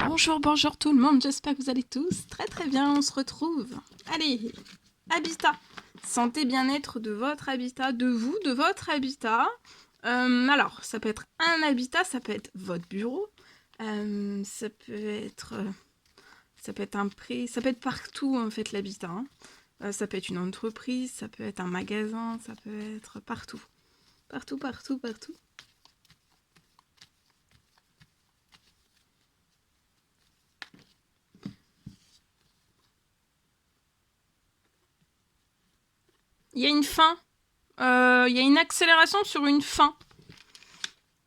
Bonjour, bonjour tout le monde, j'espère que vous allez tous très bien, on se retrouve. Allez, habitat, santé, bien-être de votre habitat, de vous, de votre habitat. Alors, ça peut être un habitat, ça peut être votre bureau, ça peut être un pré, ça peut être partout en fait l'habitat. Ça peut être une entreprise, ça peut être un magasin, ça peut être partout. Partout. Il y a une fin. Il y a une accélération sur une fin.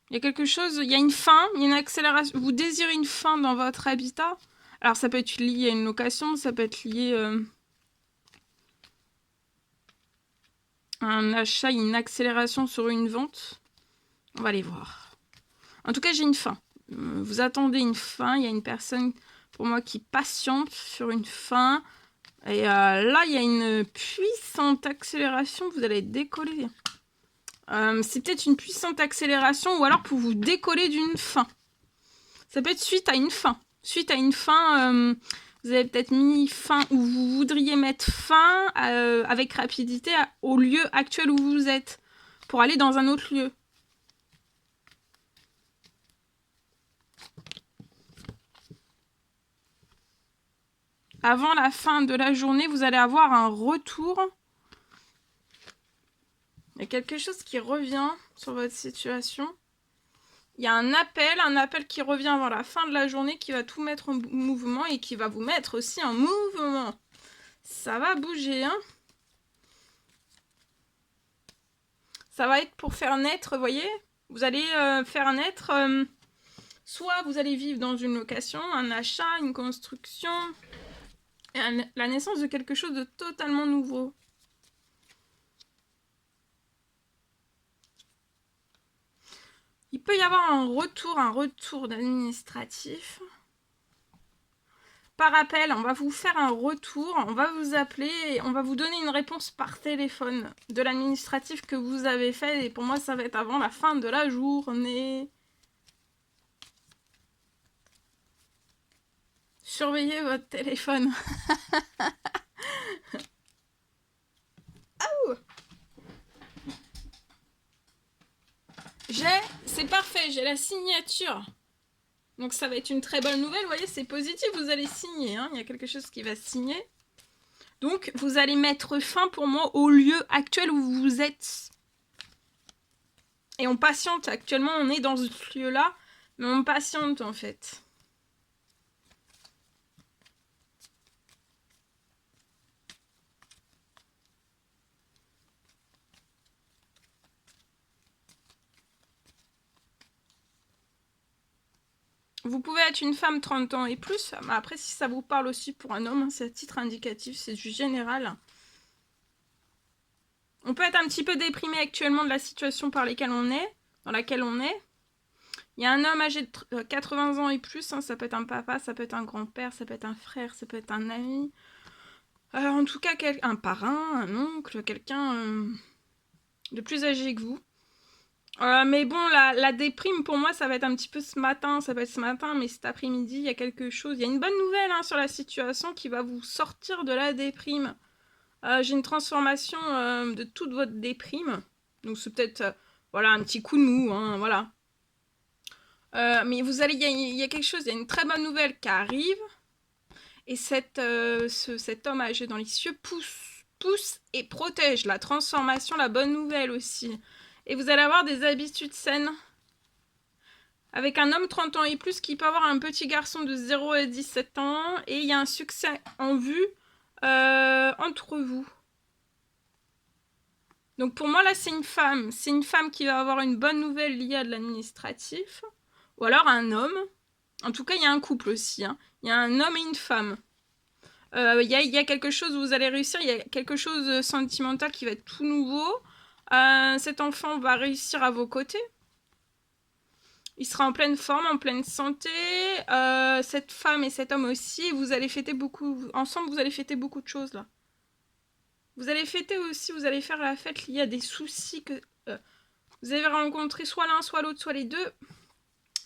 Il y a quelque chose, il y a une fin, il y a une accélération. Vous désirez une fin dans votre habitat. Alors ça peut être lié à une location, ça peut être lié à un achat, une accélération sur une vente. On va aller voir. En tout cas, j'ai une fin. Vous attendez une fin, il y a une personne pour moi qui patiente sur une fin. Et là, il y a une puissante accélération, vous allez décoller. C'est peut-être une puissante accélération ou alors pour vous décoller d'une fin. Ça peut être suite à une fin. Suite à une fin, vous avez peut-être mis fin ou vous voudriez mettre fin avec rapidité au lieu actuel où vous êtes pour aller dans un autre lieu. Avant la fin de la journée, vous allez avoir un retour. Il y a quelque chose qui revient sur votre situation. Il y a un appel qui revient avant la fin de la journée qui va tout mettre en mouvement et qui va vous mettre aussi en mouvement. Ça va bouger, hein. Ça va être pour faire naître, vous voyez. Vous allez faire naître, soit vous allez vivre dans une location, un achat, une construction, la naissance de quelque chose de totalement nouveau. Il peut y avoir un retour d'administratif. Par appel, on va vous faire un retour, on va vous appeler et on va vous donner une réponse par téléphone de l'administratif que vous avez fait. Et pour moi, ça va être avant la fin de la journée. Surveillez votre téléphone. C'est parfait, j'ai la signature. Donc ça va être une très bonne nouvelle, vous voyez, c'est positif, vous allez signer, hein. Il y a quelque chose qui va signer. Donc vous allez mettre fin pour moi au lieu actuel où vous êtes. Et on patiente, actuellement on est dans ce lieu-là, mais on patiente en fait. Vous pouvez être une femme 30 ans et plus, mais après si ça vous parle aussi pour un homme, hein, c'est à titre indicatif, c'est du général. On peut être un petit peu déprimé actuellement de la situation dans laquelle on est. Il y a un homme âgé de 80 ans et plus, hein, ça peut être un papa, ça peut être un grand-père, ça peut être un frère, ça peut être un ami. En tout cas, un parrain, un oncle, quelqu'un de plus âgé que vous. Mais bon, la déprime, pour moi, ça va être un petit peu ce matin, ça va être ce matin, mais cet après-midi, il y a quelque chose. Il y a une bonne nouvelle hein, sur la situation qui va vous sortir de la déprime. J'ai une transformation de toute votre déprime. Donc c'est peut-être, voilà, un petit coup de mou, hein, voilà. Mais vous allez, il y a quelque chose, il y a une très bonne nouvelle qui arrive. Et cet homme âgé dans les cieux pousse et protège la transformation, la bonne nouvelle aussi. Et vous allez avoir des habitudes saines. Avec un homme 30 ans et plus qui peut avoir un petit garçon de 0 à 17 ans. Et il y a un succès en vue entre vous. Donc pour moi là c'est une femme. C'est une femme qui va avoir une bonne nouvelle liée à de l'administratif. Ou alors un homme. En tout cas il y a un couple aussi. Hein. Il y a un homme et une femme. Il y a quelque chose où vous allez réussir. Il y a quelque chose de sentimental qui va être tout nouveau. Cet enfant va réussir à vos côtés. Il sera en pleine forme, en pleine santé. Cette femme et cet homme aussi. Vous allez fêter beaucoup. Ensemble vous allez fêter beaucoup de choses là. Vous allez fêter aussi, vous allez faire la fête liée à des soucis que vous avez rencontrés, soit l'un, soit l'autre, soit les deux.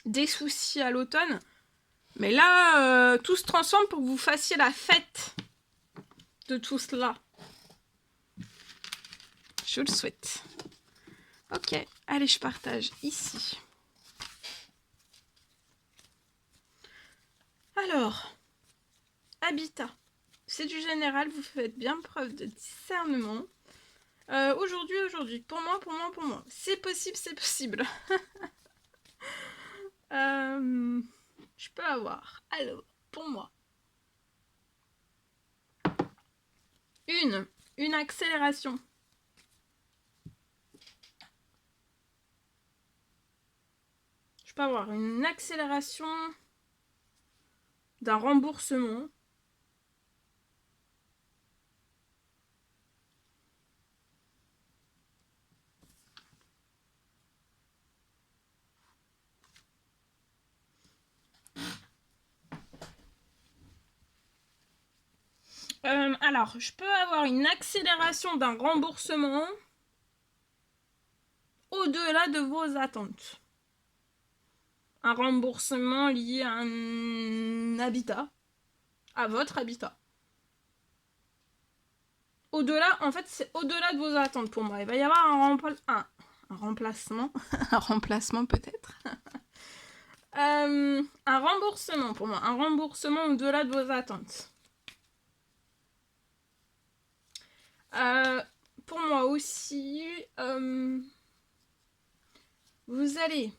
Des soucis à l'automne. Mais là, tout se transforme pour que vous fassiez la fête de tout cela. Je le souhaite. Ok, allez, je partage ici. Alors, habitat. C'est du général, vous faites bien preuve de discernement. Aujourd'hui, pour moi. C'est possible, c'est possible. Je peux avoir, alors, pour moi, une accélération. Je peux avoir une accélération d'un remboursement. Alors, je peux avoir une accélération d'un remboursement au-delà de vos attentes. Un remboursement lié à un habitat, à votre habitat. Au-delà, en fait, c'est au-delà de vos attentes pour moi. Il va y avoir un remplacement, un remplacement peut-être. Un remboursement pour moi, un remboursement au-delà de vos attentes. Pour moi aussi, vous allez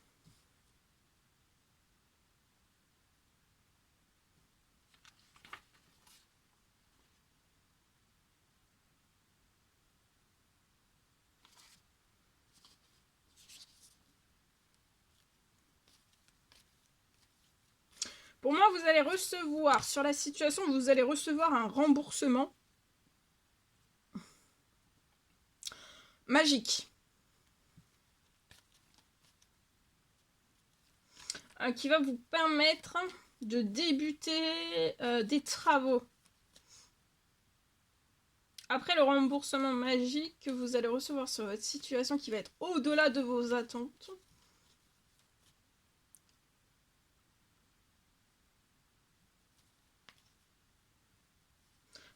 pour moi, vous allez recevoir, sur la situation, vous allez recevoir un remboursement magique. Qui va vous permettre de débuter des travaux. Après le remboursement magique que vous allez recevoir sur votre situation qui va être au-delà de vos attentes,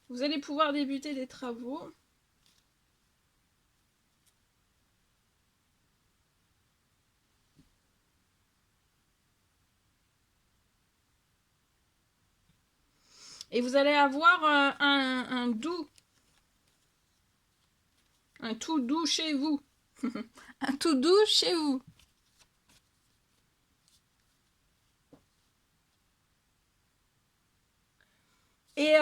vous allez pouvoir débuter des travaux. Et vous allez avoir un doux. Un tout doux chez vous. Un tout doux chez vous. Et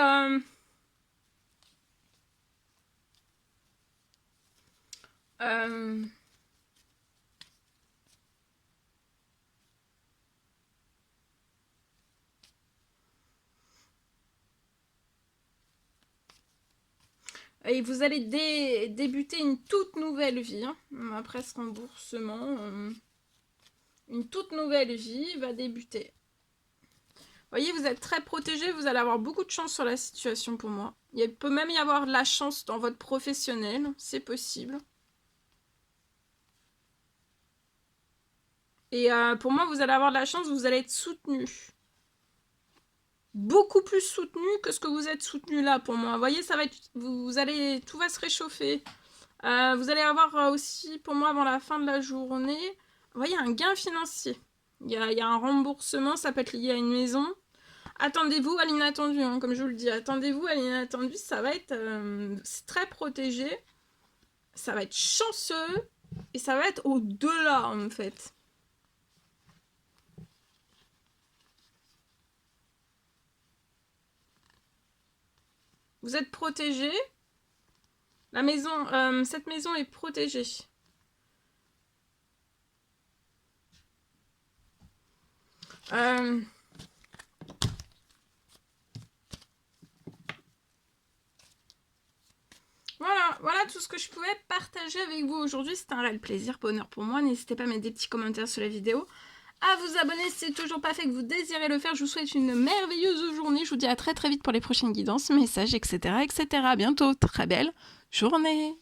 et vous allez débuter une toute nouvelle vie. Hein, après ce remboursement, une toute nouvelle vie va débuter. Vous voyez, vous êtes très protégé, vous allez avoir beaucoup de chance sur la situation pour moi. Il peut même y avoir de la chance dans votre professionnel, c'est possible. Et pour moi, vous allez avoir de la chance, vous allez être soutenu. Beaucoup plus soutenu que ce que vous êtes soutenu là pour moi. Vous voyez, ça va être, tout va se réchauffer. Vous allez avoir aussi, pour moi, avant la fin de la journée, vous voyez, un gain financier. Il y a un remboursement, ça peut être lié à une maison. Attendez-vous à l'inattendu, hein, comme je vous le dis. Attendez-vous à l'inattendu, ça va être très protégé. Ça va être chanceux. Et ça va être au-delà, en fait. Vous êtes protégé. La maison, cette maison est protégée. Voilà tout ce que je pouvais partager avec vous aujourd'hui. C'était un réel plaisir, bonheur pour moi. N'hésitez pas à mettre des petits commentaires sur la vidéo. À vous abonner si c'est toujours pas fait, que vous désirez le faire. Je vous souhaite une merveilleuse journée. Je vous dis à très vite pour les prochaines guidances, messages, etc. etc. À bientôt. Très belle journée.